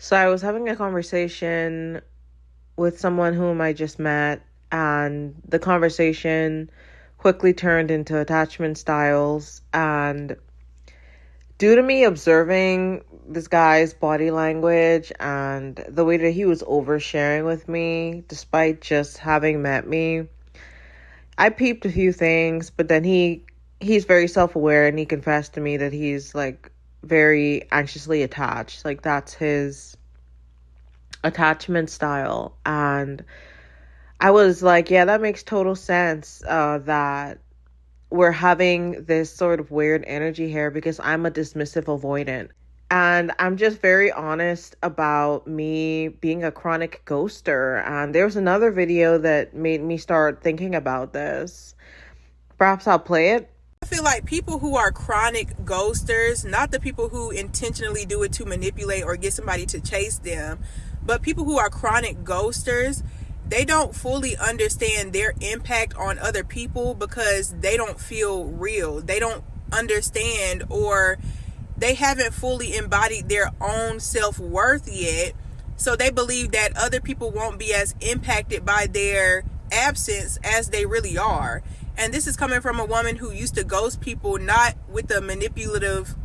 So I was having a conversation with someone whom I just met, and the conversation quickly turned into attachment styles. And due to me observing this guy's body language and the way that he was oversharing with me, despite just having met me, I peeped a few things, but then he's very self-aware and he confessed to me that he's like very anxiously attached. Like that's his attachment style. And I was like, yeah, that makes total sense, that we're having this sort of weird energy here because I'm a dismissive avoidant. And I'm just very honest about me being a chronic ghoster. And there was another video that made me start thinking about this. Perhaps I'll play it. I feel like people who are chronic ghosters, not the people who intentionally do it to manipulate or get somebody to chase them, but people who are chronic ghosters, they don't fully understand their impact on other people because they don't feel real. They don't understand, or they haven't fully embodied their own self-worth yet. So they believe that other people won't be as impacted by their absence as they really are. And this is coming from a woman who used to ghost people, not with a manipulative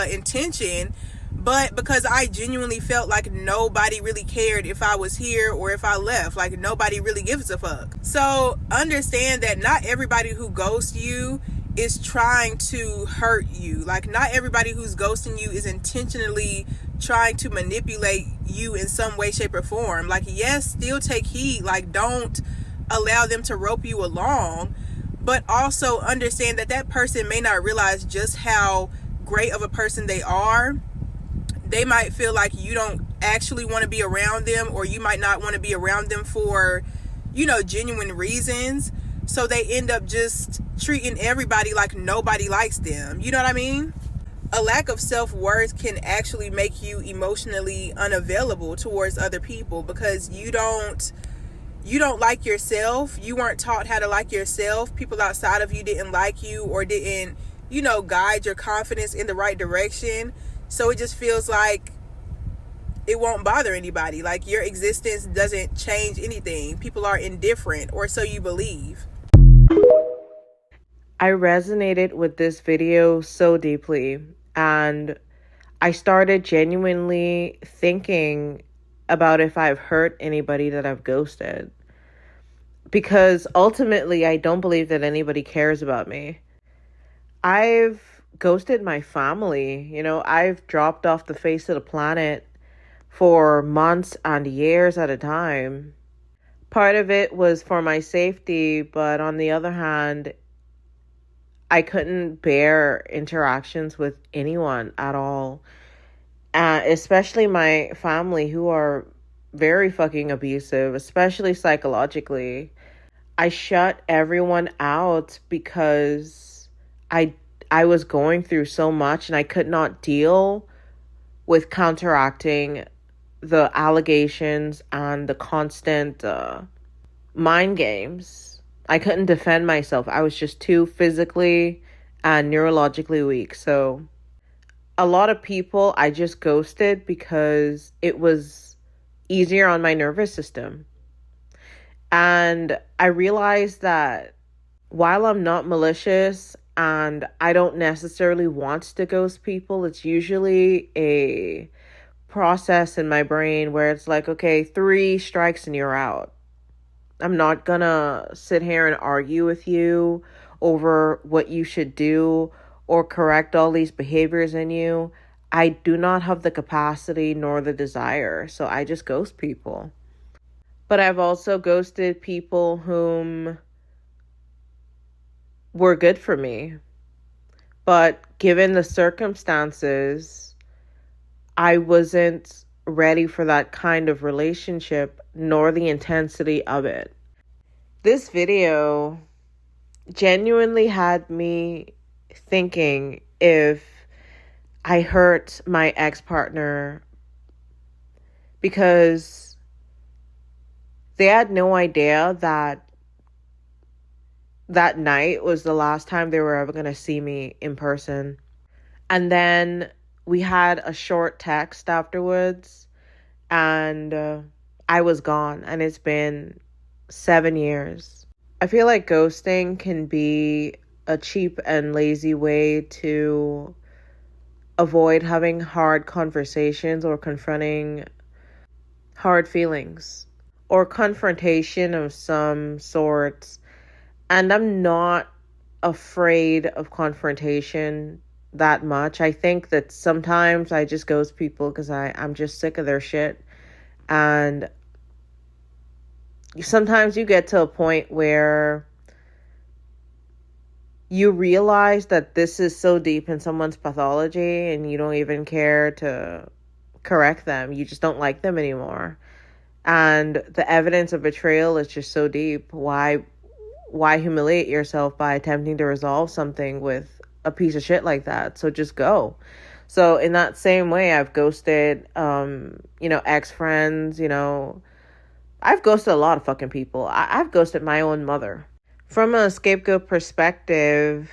intention, but because I genuinely felt like nobody really cared if I was here or if I left. Like nobody really gives a fuck. So understand that not everybody who ghosts you is trying to hurt you. Like not everybody who's ghosting you is intentionally trying to manipulate you in some way, shape, or form. Like, yes, still take heed. Like, don't allow them to rope you along, but also understand that that person may not realize just how great of a person they are. They might feel like you don't actually want to be around them, or you might not want to be around them for, genuine reasons. So they end up just treating everybody like nobody likes them. You know what I mean? A lack of self-worth can actually make you emotionally unavailable towards other people because you don't like yourself. You weren't taught how to like yourself. People outside of you didn't like you or didn't, guide your confidence in the right direction. So it just feels like it won't bother anybody. Like your existence doesn't change anything. People are indifferent, or so you believe. I resonated with this video so deeply, and I started genuinely thinking about if I've hurt anybody that I've ghosted. Because ultimately, I don't believe that anybody cares about me. I've ghosted my family. I've dropped off the face of the planet for months and years at a time. Part of it was for my safety, but on the other hand, I couldn't bear interactions with anyone at all. Especially my family, who are very fucking abusive, especially psychologically. I shut everyone out because I was going through so much and I could not deal with counteracting the allegations and the constant mind games. I couldn't defend myself. I was just too physically and neurologically weak. So a lot of people I just ghosted because it was easier on my nervous system. And I realized that while I'm not malicious and I don't necessarily want to ghost people, it's usually a process in my brain where it's like, okay, 3 strikes and you're out. I'm not gonna sit here and argue with you over what you should do or correct all these behaviors in you. I do not have the capacity nor the desire, so I just ghost people. But I've also ghosted people whom were good for me. But given the circumstances, I wasn't ready for that kind of relationship nor the intensity of it. This video genuinely had me thinking if I hurt my ex-partner, because they had no idea that that night was the last time they were ever going to see me in person. And then we had a short text afterwards, and I was gone, and it's been 7 years. I feel like ghosting can be a cheap and lazy way to avoid having hard conversations or confronting hard feelings or confrontation of some sorts. And I'm not afraid of confrontation that much. I think that sometimes I just ghost people because I'm just sick of their shit. And sometimes you get to a point where you realize that this is so deep in someone's pathology and you don't even care to correct them. You just don't like them anymore. And the evidence of betrayal is just so deep. Why humiliate yourself by attempting to resolve something with a piece of shit like that? So just go. So in that same way, I've ghosted ex-friends, I've ghosted a lot of fucking people. I've ghosted my own mother. From a scapegoat perspective,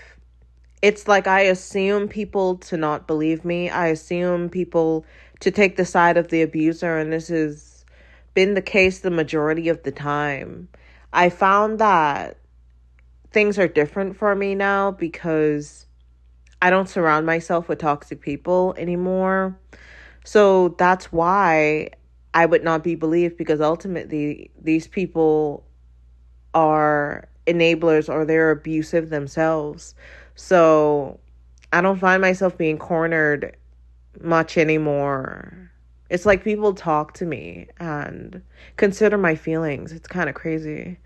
it's like I assume people to not believe me. I assume people to take the side of the abuser, and this has been the case the majority of the time. I found that things are different for me now because I don't surround myself with toxic people anymore. So that's why I would not be believed, because ultimately these people are enablers or they're abusive themselves. So I don't find myself being cornered much anymore. It's like people talk to me and consider my feelings. It's kind of crazy.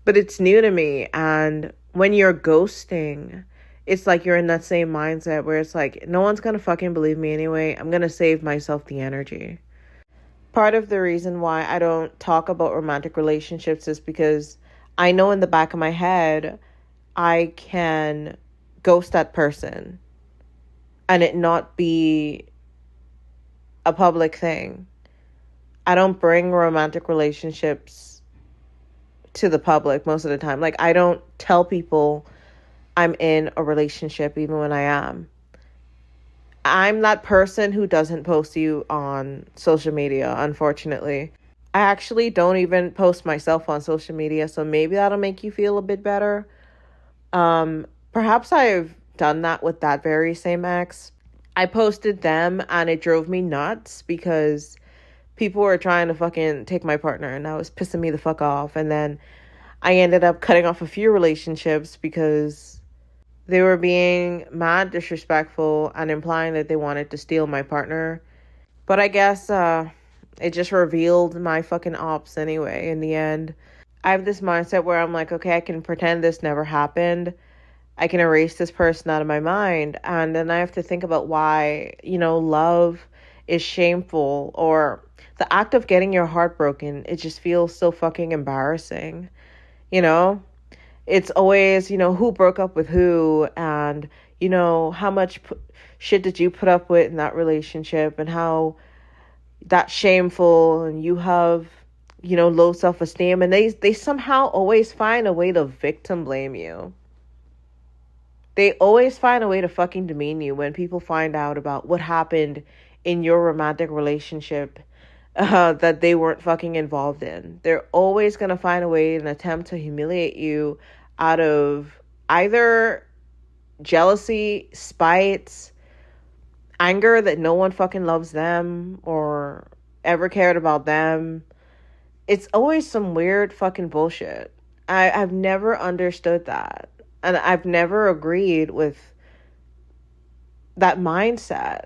But it's new to me. And when you're ghosting, it's like you're in that same mindset where it's like, no one's going to fucking believe me anyway. I'm going to save myself the energy. Part of the reason why I don't talk about romantic relationships is because I know in the back of my head, I can ghost that person and it not be a public thing. I don't bring romantic relationships to the public most of the time. Like, I don't tell people I'm in a relationship even when I am. I'm that person who doesn't post you on social media, unfortunately. I actually don't even post myself on social media, so maybe that'll make you feel a bit better. Perhaps I've done that with that very same ex. I posted them and it drove me nuts because people were trying to fucking take my partner and that was pissing me the fuck off. And then I ended up cutting off a few relationships because they were being mad disrespectful and implying that they wanted to steal my partner. But I guess it just revealed my fucking ops anyway in the end. I have this mindset where I'm like, okay, I can pretend this never happened. I can erase this person out of my mind. And then I have to think about why, love is shameful, or the act of getting your heart broken. It just feels so fucking embarrassing. It's always, who broke up with who, and, how much shit did you put up with in that relationship, and how that's shameful, and you have, low self-esteem. And they somehow always find a way to victim blame you. They always find a way to fucking demean you when people find out about what happened in your romantic relationship that they weren't fucking involved in. They're always going to find a way and attempt to humiliate you out of either jealousy, spite, anger that no one fucking loves them or ever cared about them. It's always some weird fucking bullshit. I've never understood that. And I've never agreed with that mindset,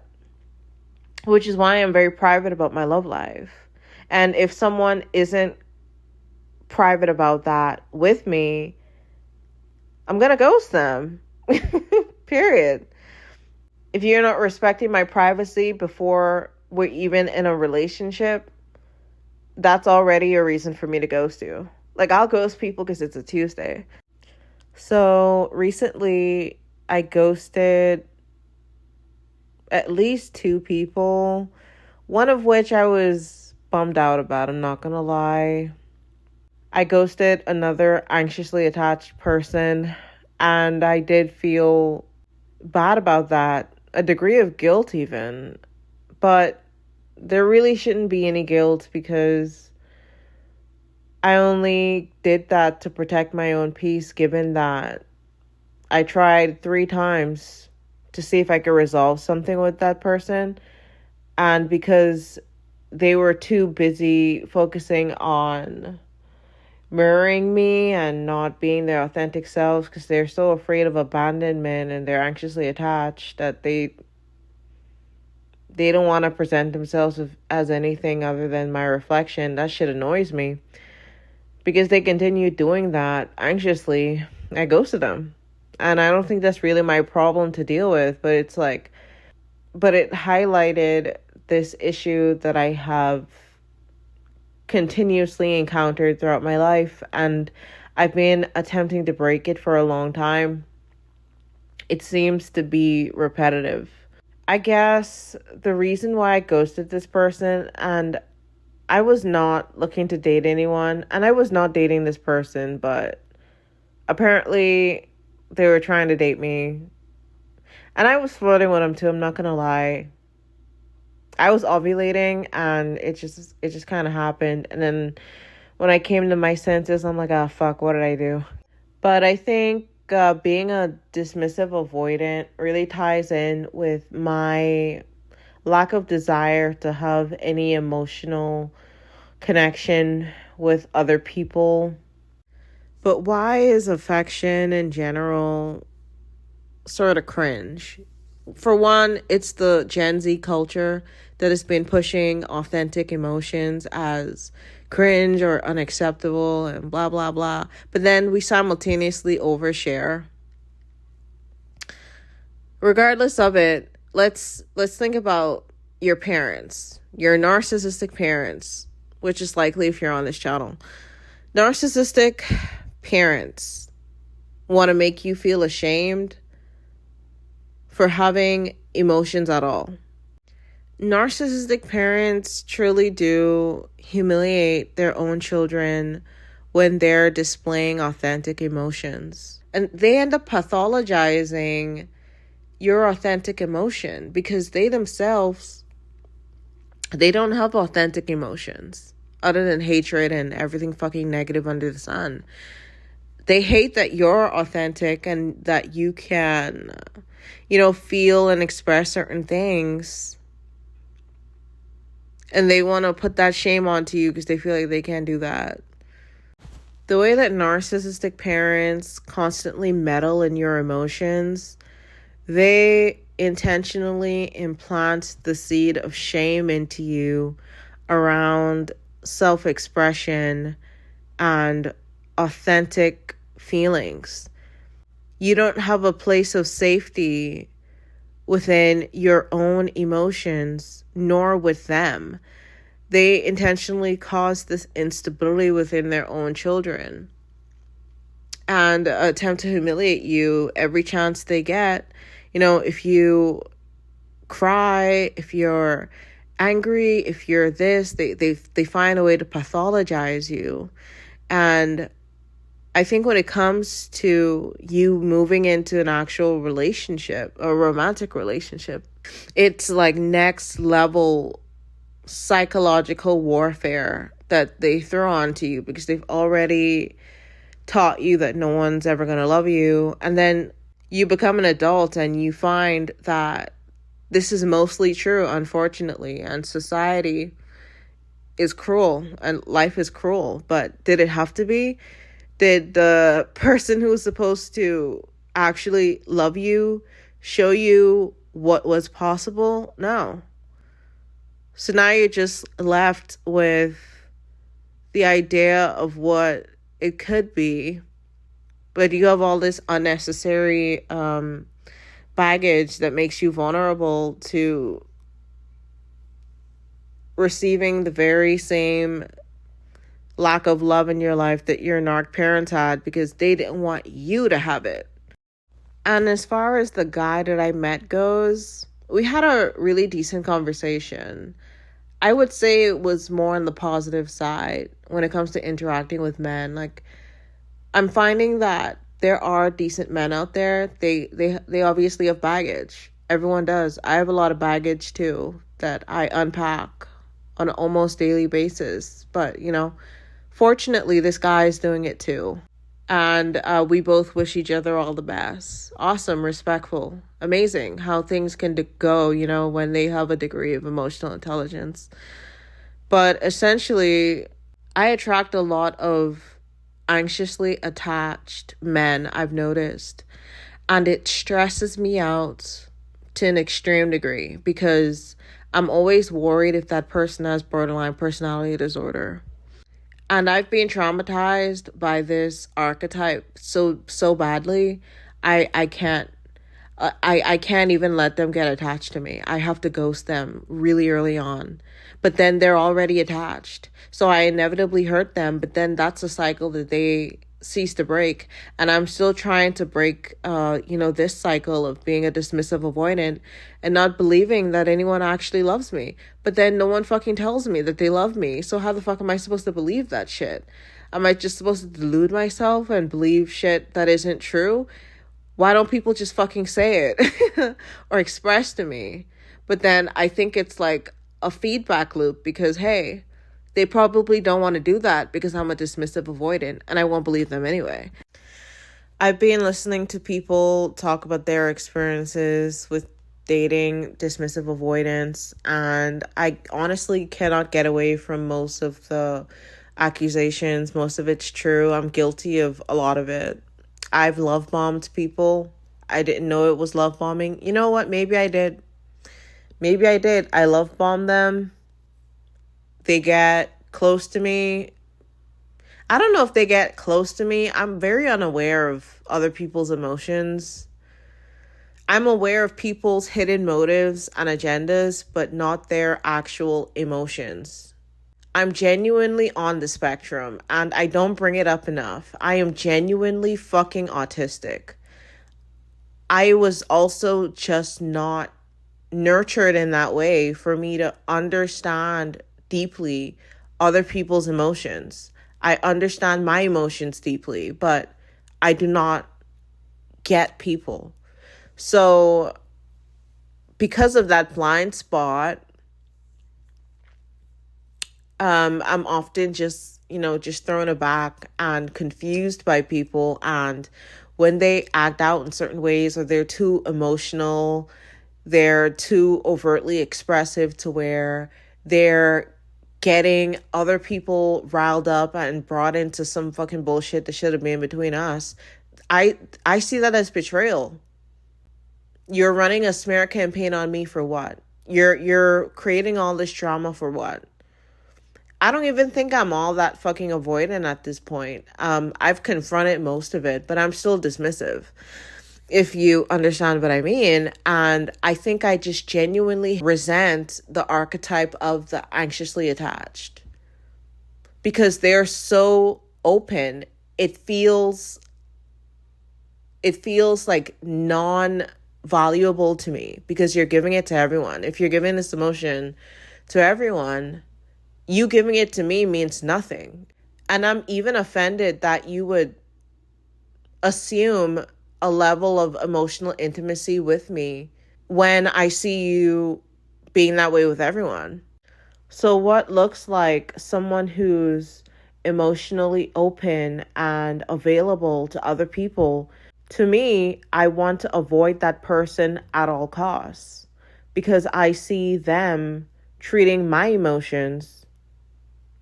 which is why I'm very private about my love life. And if someone isn't private about that with me, I'm going to ghost them. Period. If you're not respecting my privacy before we're even in a relationship, that's already a reason for me to ghost you. Like, I'll ghost people because it's a Tuesday. So recently I ghosted at least 2 people, one of which I was bummed out about, I'm not gonna lie. I ghosted another anxiously attached person, and I did feel bad about that, a degree of guilt even. But there really shouldn't be any guilt because I only did that to protect my own peace, given that I tried 3 times to see if I could resolve something with that person. And because they were too busy focusing on mirroring me and not being their authentic selves because they're so afraid of abandonment and they're anxiously attached that they don't want to present themselves as anything other than my reflection. That shit annoys me. Because they continue doing that anxiously, I ghosted them. And I don't think that's really my problem to deal with, but it's like, but it highlighted this issue that I have continuously encountered throughout my life, and I've been attempting to break it for a long time. It seems to be repetitive. I guess the reason why I ghosted this person, and I was not looking to date anyone, and I was not dating this person, but apparently they were trying to date me. And I was flirting with them too, I'm not gonna lie. I was ovulating and it just kind of happened. And then when I came to my senses, I'm like, oh fuck, what did I do? But I think being a dismissive avoidant really ties in with my lack of desire to have any emotional connection with other people. But why is affection in general sort of cringe? For one, it's the Gen Z culture that has been pushing authentic emotions as cringe or unacceptable and blah blah blah. But then we simultaneously overshare. Regardless of it, let's think about your parents, your narcissistic parents, which is likely if you're on this channel. Narcissistic parents want to make you feel ashamed for having emotions at all. Narcissistic parents truly do humiliate their own children when they're displaying authentic emotions. And they end up pathologizing your authentic emotion because they themselves, they don't have authentic emotions other than hatred and everything fucking negative under the sun. They hate that you're authentic and that you can, feel and express certain things. And they want to put that shame onto you because they feel like they can't do that. The way that narcissistic parents constantly meddle in your emotions, they intentionally implant the seed of shame into you around self-expression and authentic feelings. You don't have a place of safety within your own emotions, nor with them. They intentionally cause this instability within their own children and attempt to humiliate you every chance they get. If you cry, if you're angry, if you're this, they find a way to pathologize you. And I think when it comes to you moving into an actual relationship, a romantic relationship, it's like next level psychological warfare that they throw onto you because they've already taught you that no one's ever going to love you. And then you become an adult and you find that this is mostly true, unfortunately, and society is cruel and life is cruel. But did it have to be? Did the person who was supposed to actually love you show you what was possible? No. So now you're just left with the idea of what it could be, but you have all this unnecessary baggage that makes you vulnerable to receiving the very same lack of love in your life that your narc parents had because they didn't want you to have it. And as far as the guy that I met goes, we had a really decent conversation. I would say it was more on the positive side when it comes to interacting with men. Like, I'm finding that there are decent men out there. They obviously have baggage. Everyone does. I have a lot of baggage too. that I unpack on an almost daily basis. But, fortunately, this guy is doing it too. And we both wish each other all the best. Awesome, respectful, amazing how things can go, when they have a degree of emotional intelligence. But essentially, I attract a lot of anxiously attached men, I've noticed. And it stresses me out to an extreme degree because I'm always worried if that person has borderline personality disorder. And I've been traumatized by this archetype so badly. I can't I can't even let them get attached to me. I have to ghost them really early on. But then they're already attached. So I inevitably hurt them, but then that's a cycle that they cease to break. And I'm still trying to break this cycle of being a dismissive avoidant and not believing that anyone actually loves me. But then no one fucking tells me that they love me. So how the fuck am I supposed to believe that shit? Am I just supposed to delude myself and believe shit that isn't true? Why don't people just fucking say it or express to me? But then I think it's like a feedback loop because, hey, they probably don't want to do that because I'm a dismissive avoidant and I won't believe them anyway. I've been listening to people talk about their experiences with dating dismissive avoidance, and I honestly cannot get away from most of the accusations. Most of it's true. I'm guilty of a lot of it. I've love bombed people. I didn't know it was love bombing. You know what? Maybe I did. I love bomb them. They get close to me. I don't know if they get close to me. I'm very unaware of other people's emotions. I'm aware of people's hidden motives and agendas, but not their actual emotions. I'm genuinely on the spectrum, and I don't bring it up enough. I am genuinely fucking autistic. I was also just not nurtured in that way for me to understand deeply other people's emotions. I understand my emotions deeply, but I do not get people. So because of that blind spot, I'm often just thrown aback and confused by people. And when they act out in certain ways or they're too emotional, they're too overtly expressive to where they're getting other people riled up and brought into some fucking bullshit that should have been between us. I see that as betrayal. You're running a smear campaign on me for what? You're creating all this drama for what? I don't even think I'm all that fucking avoidant at this point. I've confronted most of it, but I'm still dismissive, if you understand what I mean. And I think I just genuinely resent the archetype of the anxiously attached because they're so open. It feels like non-valuable to me because you're giving it to everyone. If you're giving this emotion to everyone, you giving it to me means nothing. And I'm even offended that you would assume a level of emotional intimacy with me when I see you being that way with everyone. So what looks like someone who's emotionally open and available to other people, to me, I want to avoid that person at all costs because I see them treating my emotions,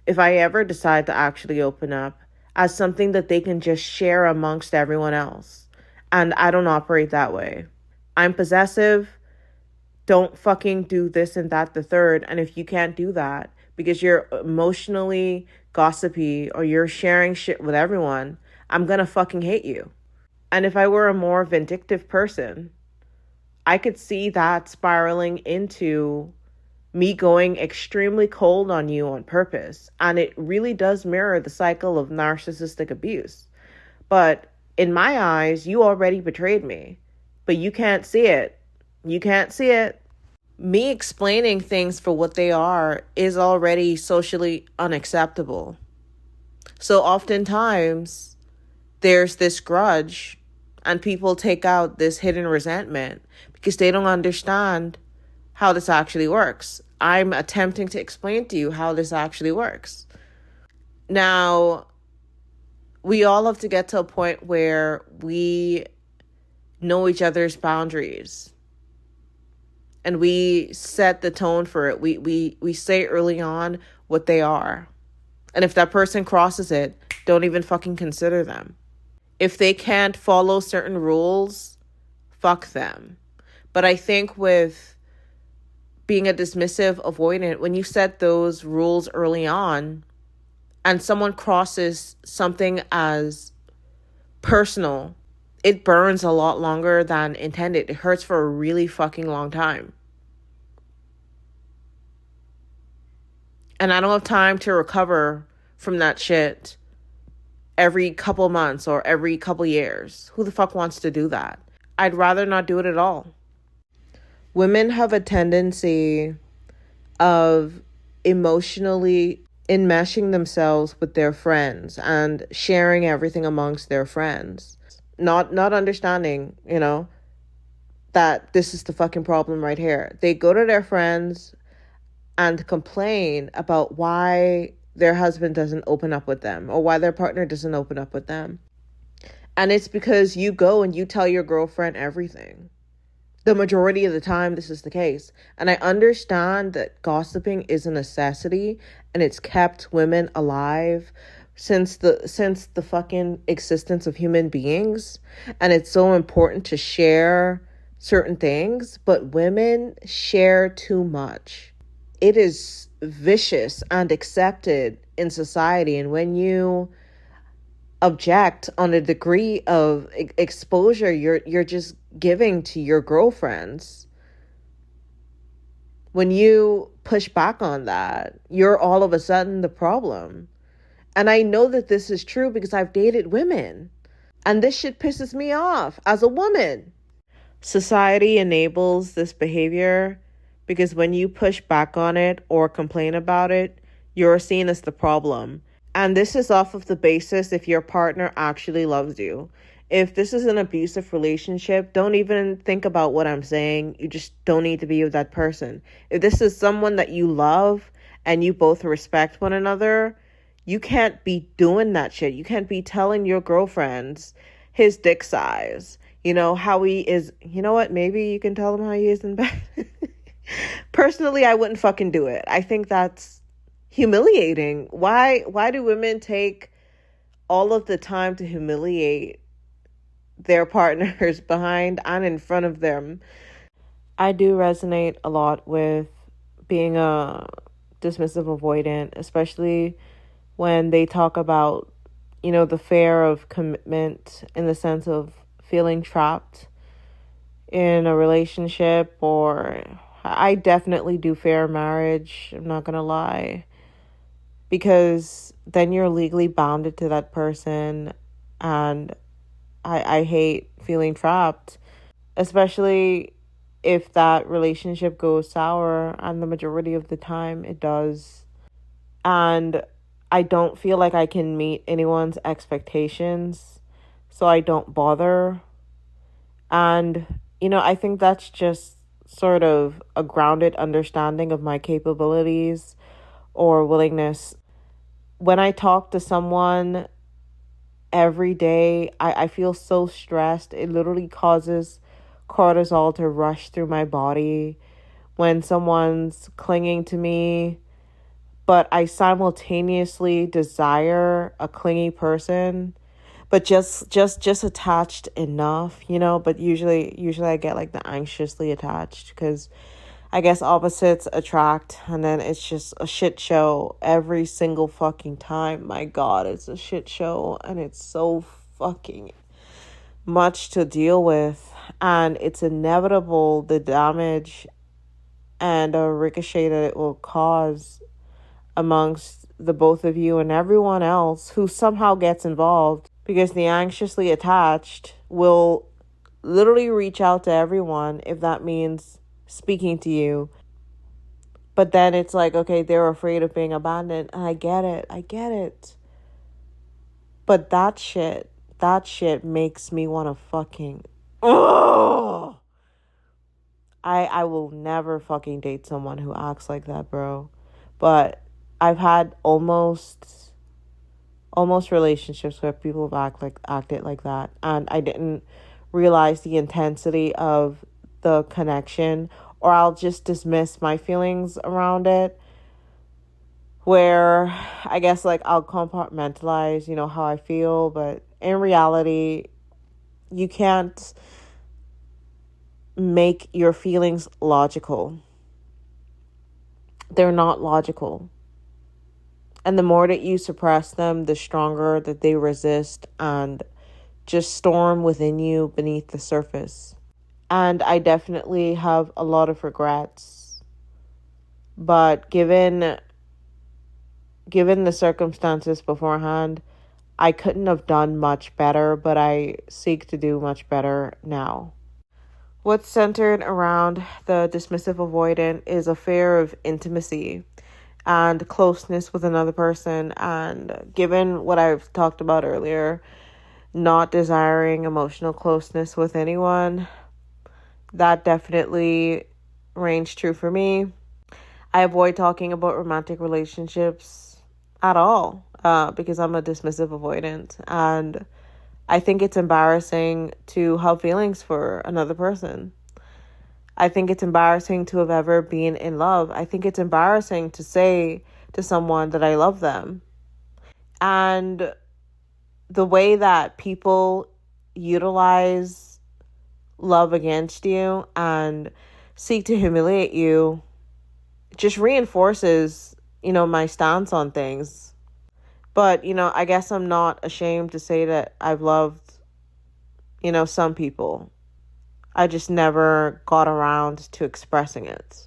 if I ever decide to actually open up, as something that they can just share amongst everyone else. And I don't operate that way. I'm possessive. Don't fucking do this and that, the third. And if you can't do that because you're emotionally gossipy or you're sharing shit with everyone, I'm gonna fucking hate you. And if I were a more vindictive person, I could see that spiraling into me going extremely cold on you on purpose. And it really does mirror the cycle of narcissistic abuse. But in my eyes, you already betrayed me, but you can't see it. You can't see it. Me explaining things for what they are is already socially unacceptable. So oftentimes there's this grudge, and people take out this hidden resentment because they don't understand how this actually works. I'm attempting to explain to you how this actually works. Now, we all have to get to a point where we know each other's boundaries and we set the tone for it. We say early on what they are. And if that person crosses it, don't even fucking consider them. If they can't follow certain rules, fuck them. But I think with being a dismissive avoidant, when you set those rules early on and someone crosses something as personal, it burns a lot longer than intended. It hurts for a really fucking long time. And I don't have time to recover from that shit every couple months or every couple years. Who the fuck wants to do that? I'd rather not do it at all. Women have a tendency of emotionally enmeshing themselves with their friends and sharing everything amongst their friends. Not understanding, that this is the fucking problem right here. They go to their friends and complain about why their husband doesn't open up with them or why their partner doesn't open up with them. And it's because you go and you tell your girlfriend everything. The majority of the time, this is the case. And I understand that gossiping is a necessity and it's kept women alive since the fucking existence of human beings. And it's so important to share certain things, but women share too much. It is vicious and accepted in society. And when you object on a degree of exposure you're just giving to your girlfriends, when you push back on that, you're all of a sudden the problem. And I know that this is true because I've dated women, and this shit pisses me off as a woman. Society enables this behavior because when you push back on it or complain about it, you're seen as the problem. And this is off of the basis if your partner actually loves you. If this is an abusive relationship, don't even think about what I'm saying. You just don't need to be with that person. If this is someone that you love and you both respect one another, you can't be doing that shit. You can't be telling your girlfriends his dick size. How he is. You know what? Maybe you can tell him how he is in bed. Personally, I wouldn't fucking do it. I think that's humiliating. Why do women take all of the time to humiliate their partners behind and in front of them? I do resonate a lot with being a dismissive avoidant, especially when they talk about, the fear of commitment in the sense of feeling trapped in a relationship. Or I definitely do fear marriage, I'm not gonna lie, because then you're legally bounded to that person, and I hate feeling trapped, especially if that relationship goes sour, and the majority of the time it does. And I don't feel like I can meet anyone's expectations, so I don't bother. And, I think that's just sort of a grounded understanding of my capabilities or willingness. When I talk to someone every day, I feel so stressed. It literally causes cortisol to rush through my body when someone's clinging to me, but I simultaneously desire a clingy person, but just attached enough, but usually I get like the anxiously attached because I guess opposites attract, and then it's just a shit show every single fucking time. My God, it's a shit show, and it's so fucking much to deal with, and it's inevitable the damage and a ricochet that it will cause amongst the both of you and everyone else who somehow gets involved, because the anxiously attached will literally reach out to everyone if that means speaking to you. But then it's like, okay, they're afraid of being abandoned, and I get it. But that shit makes me want to fucking, oh, I will never fucking date someone who acts like that, bro. But I've had almost relationships where people have acted like that, and I didn't realize the intensity of the connection, or I'll just dismiss my feelings around it, where I guess like I'll compartmentalize, how I feel, but in reality, you can't make your feelings logical. They're not logical. And the more that you suppress them, the stronger that they resist and just storm within you beneath the surface. And I definitely have a lot of regrets. But given the circumstances beforehand, I couldn't have done much better, but I seek to do much better now. What's centered around the dismissive avoidant is a fear of intimacy and closeness with another person. And given what I've talked about earlier, not desiring emotional closeness with anyone, that definitely reigns true for me. I avoid talking about romantic relationships at all because I'm a dismissive avoidant. And I think it's embarrassing to have feelings for another person. I think it's embarrassing to have ever been in love. I think it's embarrassing to say to someone that I love them. And the way that people utilize love against you and seek to humiliate you just reinforces, my stance on things. But, I guess I'm not ashamed to say that I've loved, some people. I just never got around to expressing it.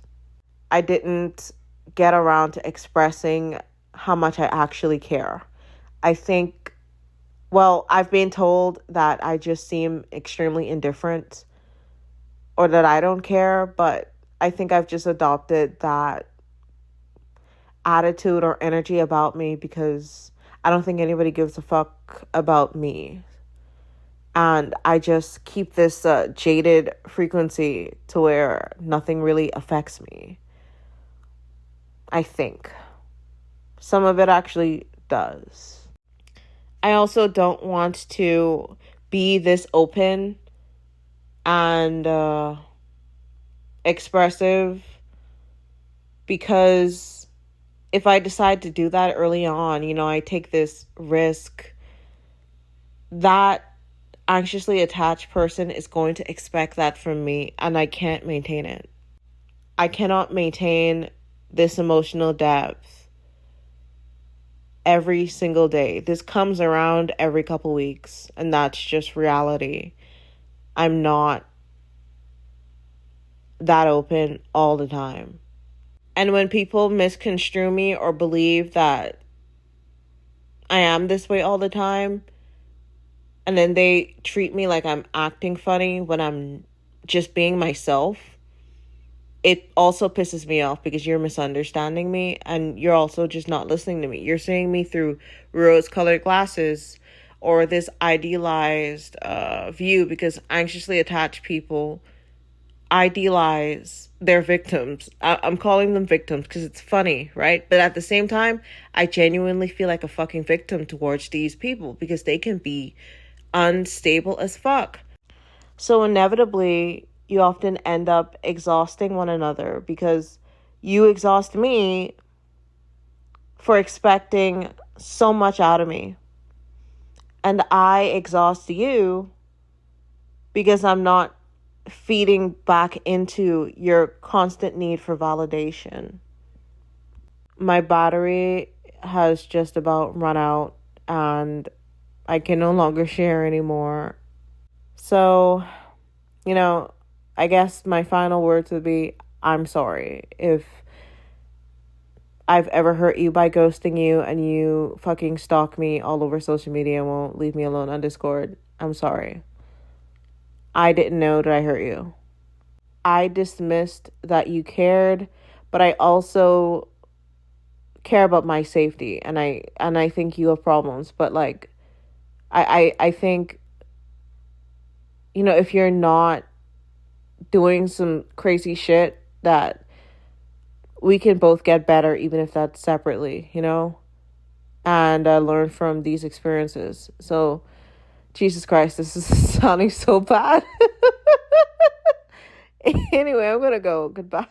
I didn't get around to expressing how much I actually care. I think, I've been told that I just seem extremely indifferent or that I don't care, but I think I've just adopted that attitude or energy about me because I don't think anybody gives a fuck about me. And I just keep this jaded frequency to where nothing really affects me. I think. Some of it actually does. I also don't want to be this open and expressive because if I decide to do that early on, I take this risk that anxiously attached person is going to expect that from me, and I can't maintain it. I cannot maintain this emotional depth every single day. This comes around every couple weeks, and that's just reality. I'm not that open all the time. And when people misconstrue me or believe that I am this way all the time, and then they treat me like I'm acting funny when I'm just being myself, it also pisses me off because you're misunderstanding me and you're also just not listening to me. You're seeing me through rose-colored glasses or this idealized view, because anxiously attached people idealize their victims. I'm calling them victims because it's funny, right? But at the same time, I genuinely feel like a fucking victim towards these people because they can be unstable as fuck. So inevitably, you often end up exhausting one another because you exhaust me for expecting so much out of me. And I exhaust you because I'm not feeding back into your constant need for validation. My battery has just about run out and I can no longer share anymore. So, I guess my final words would be, I'm sorry if I've ever hurt you by ghosting you and you fucking stalk me all over social media and won't leave me alone on Discord. I'm sorry. I didn't know that I hurt you. I dismissed that you cared, but I also care about my safety, and I think you have problems, but like I think if you're not doing some crazy shit that we can both get better, even if that's separately, and learn from these experiences. So, Jesus Christ, this is sounding so bad. Anyway, I'm gonna go. Goodbye.